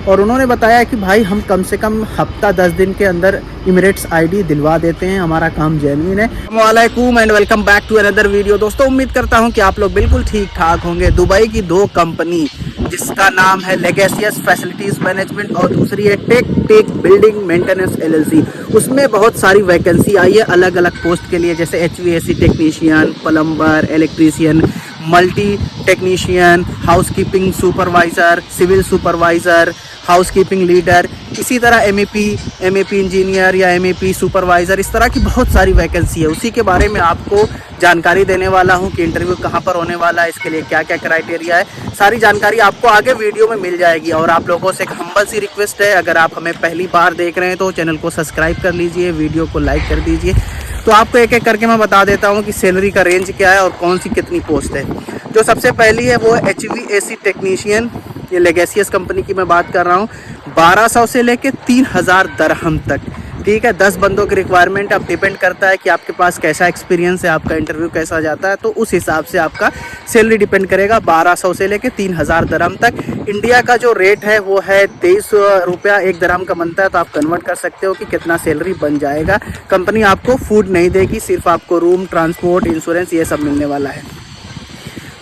और उन्होंने बताया कि भाई हम कम से कम हफ्ता 10 दिन के अंदर इमिरेट्स आईडी दिलवा देते हैं, हमारा काम जेन्युइन है। वालेकुम and welcome back to another video. दोस्तों उम्मीद करता हूं कि आप लोग बिल्कुल ठीक ठाक होंगे। दुबई की दो कंपनी जिसका नाम है लेगेसियस फैसिलिटीज मैनेजमेंट और दूसरी है टेक बिल्डिंग मेंटेनेंस LLC, उसमें बहुत सारी वैकेंसी आई है अलग अलग पोस्ट के लिए, जैसे HVAC technician, plumber, electrician, multi technician, housekeeping supervisor, civil supervisor, housekeeping leader, इसी तरह MEP इंजीनियर या MEP सुपरवाइज़र, इस तरह की बहुत सारी वैकेंसी है। उसी के बारे में आपको जानकारी देने वाला हूं कि इंटरव्यू कहां पर होने वाला है, इसके लिए क्या क्या क्राइटेरिया है, सारी जानकारी आपको आगे वीडियो में मिल जाएगी। और आप लोगों से एक हम्बल सी रिक्वेस्ट है, अगर आप हमें पहली बार देख रहे हैं तो चैनल को सब्सक्राइब कर लीजिए, वीडियो को लाइक कर दीजिए। तो आपको एक एक करके मैं बता देता हूं कि सैलरी का रेंज क्या है और कौन सी कितनी पोस्ट है। जो सबसे पहली है वो HVAC टेक्नीशियन, ये लेगेसियस कंपनी की मैं बात कर रहा हूँ। 1200 से लेके 3000 दरहम तक, ठीक है। 10 बंदों की रिक्वायरमेंट। अब डिपेंड करता है कि आपके पास कैसा एक्सपीरियंस है, आपका इंटरव्यू कैसा जाता है, तो उस हिसाब से आपका सैलरी डिपेंड करेगा। 1200 से लेके 3000 दरहम तक। इंडिया का जो रेट है वो है 23 रुपया 1 दरहम का बनता है, तो आप कन्वर्ट कर सकते हो कि कितना सैलरी बन जाएगा। कंपनी आपको फूड नहीं देगी, सिर्फ आपको रूम, ट्रांसपोर्ट, इंश्योरेंस ये सब मिलने वाला है।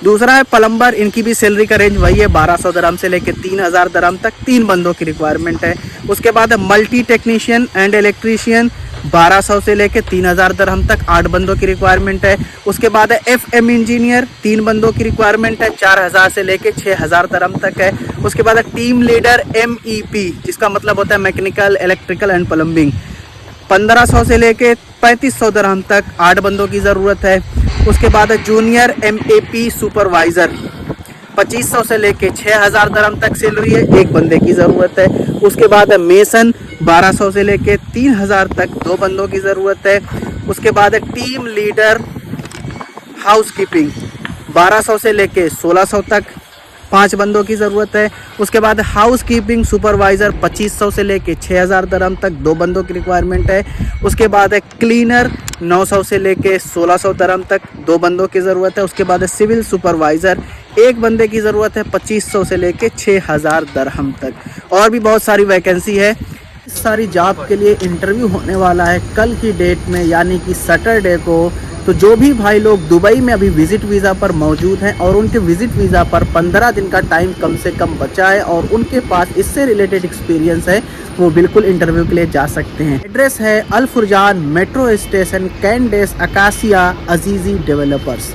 दूसरा है प्लम्बर, इनकी भी सैलरी का रेंज वही है 1200 दरहम से लेकर 3000 दरहम तक, 3 बंदों की रिक्वायरमेंट है। उसके बाद है मल्टी टेक्नीशियन एंड इलेक्ट्रीशियन, 1200 से लेकर 3000 दरहम तक, 8 बंदों की रिक्वायरमेंट है। उसके बाद है FM इंजीनियर, 3 बंदों की रिक्वायरमेंट है, 4000 से लेकर 6000 दरहम तक है। उसके बाद है टीम लीडर MEP, जिसका मतलब होता है मैकेनिकल, इलेक्ट्रिकल एंड प्लम्बिंग, 1500 से लेके 3500 दरहम तक, 8 बंदों की ज़रूरत है। उसके बाद जूनियर MAP सुपरवाइज़र, 2500 से लेके 6000 दरहम तक सैलरी है, 1 बंदे की ज़रूरत है। उसके बाद मेसन, 1200 से लेके 3000 तक, 2 बंदों की ज़रूरत है। उसके बाद टीम लीडर हाउसकीपिंग, 1200 से लेके 1600 तक, 5 बंदों की ज़रूरत है। उसके बाद हाउस कीपिंग सुपरवाइज़र, 2500 से लेके 6000 दरहम तक, 2 बंदों की रिक्वायरमेंट है। उसके बाद है क्लीनर, 900 से लेके 1600 दरहम तक, 2 बंदों की ज़रूरत है। उसके बाद है सिविल सुपरवाइज़र, 1 बंदे की ज़रूरत है, 2500 से लेके 6000 दरहम तक। और भी बहुत सारी वैकेंसी है। इस सारी जॉब के लिए इंटरव्यू होने वाला है कल की डेट में, यानी कि सैटरडे को। तो जो भी भाई लोग दुबई में अभी विज़िट वीज़ा पर मौजूद हैं और उनके विज़िट वीज़ा पर 15 दिन का टाइम कम से कम बचा है और उनके पास इससे रिलेटेड एक्सपीरियंस है, वो बिल्कुल इंटरव्यू के लिए जा सकते हैं। एड्रेस है Al Furjan metro station, Candace, Acacia, Azizi developers.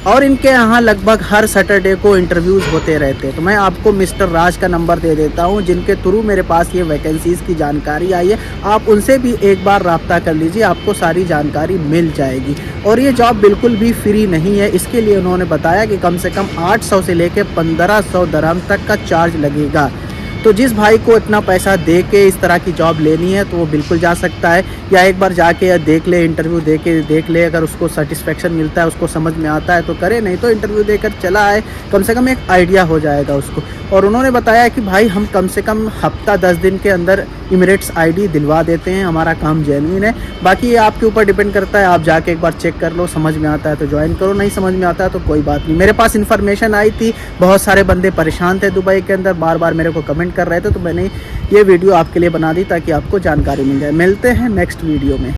और इनके यहाँ लगभग हर सैटरडे को इंटरव्यूज़ होते रहते हैं। तो मैं आपको मिस्टर राज का नंबर दे देता हूँ, जिनके थ्रू मेरे पास ये वैकेंसीज़ की जानकारी आई है। आप उनसे भी एक बार रब्ता कर लीजिए, आपको सारी जानकारी मिल जाएगी। और ये जॉब बिल्कुल भी फ्री नहीं है, इसके लिए उन्होंने बताया कि कम से कम 800 से लेकर 1500 दरहम तक का चार्ज लगेगा। तो जिस भाई को इतना पैसा दे के इस तरह की जॉब लेनी है तो वो बिल्कुल जा सकता है, या एक बार जाके देख ले, इंटरव्यू दे के देख ले। अगर उसको सेटिस्फेक्शन मिलता है, उसको समझ में आता है तो करे, नहीं तो इंटरव्यू देकर चला आए, कम से कम एक आइडिया हो जाएगा उसको। और उन्होंने बताया कि भाई हम कम से कम हफ्ता 10 दिन के अंदर इमिरेट्स ID दिलवा देते हैं, हमारा काम जेन्युइन है। बाकी ये आपके ऊपर डिपेंड करता है, आप जाके एक बार चेक कर लो, समझ में आता है तो ज्वाइन करो, नहीं समझ में आता है तो कोई बात नहीं। मेरे पास इन्फॉर्मेशन आई थी, बहुत सारे बंदे परेशान थे दुबई के अंदर, बार बार मेरे को कमेंट कर रहे थे, तो मैंने ये वीडियो आपके लिए बना दी ताकि आपको जानकारी मिल जाए। मिलते हैं नेक्स्ट वीडियो में।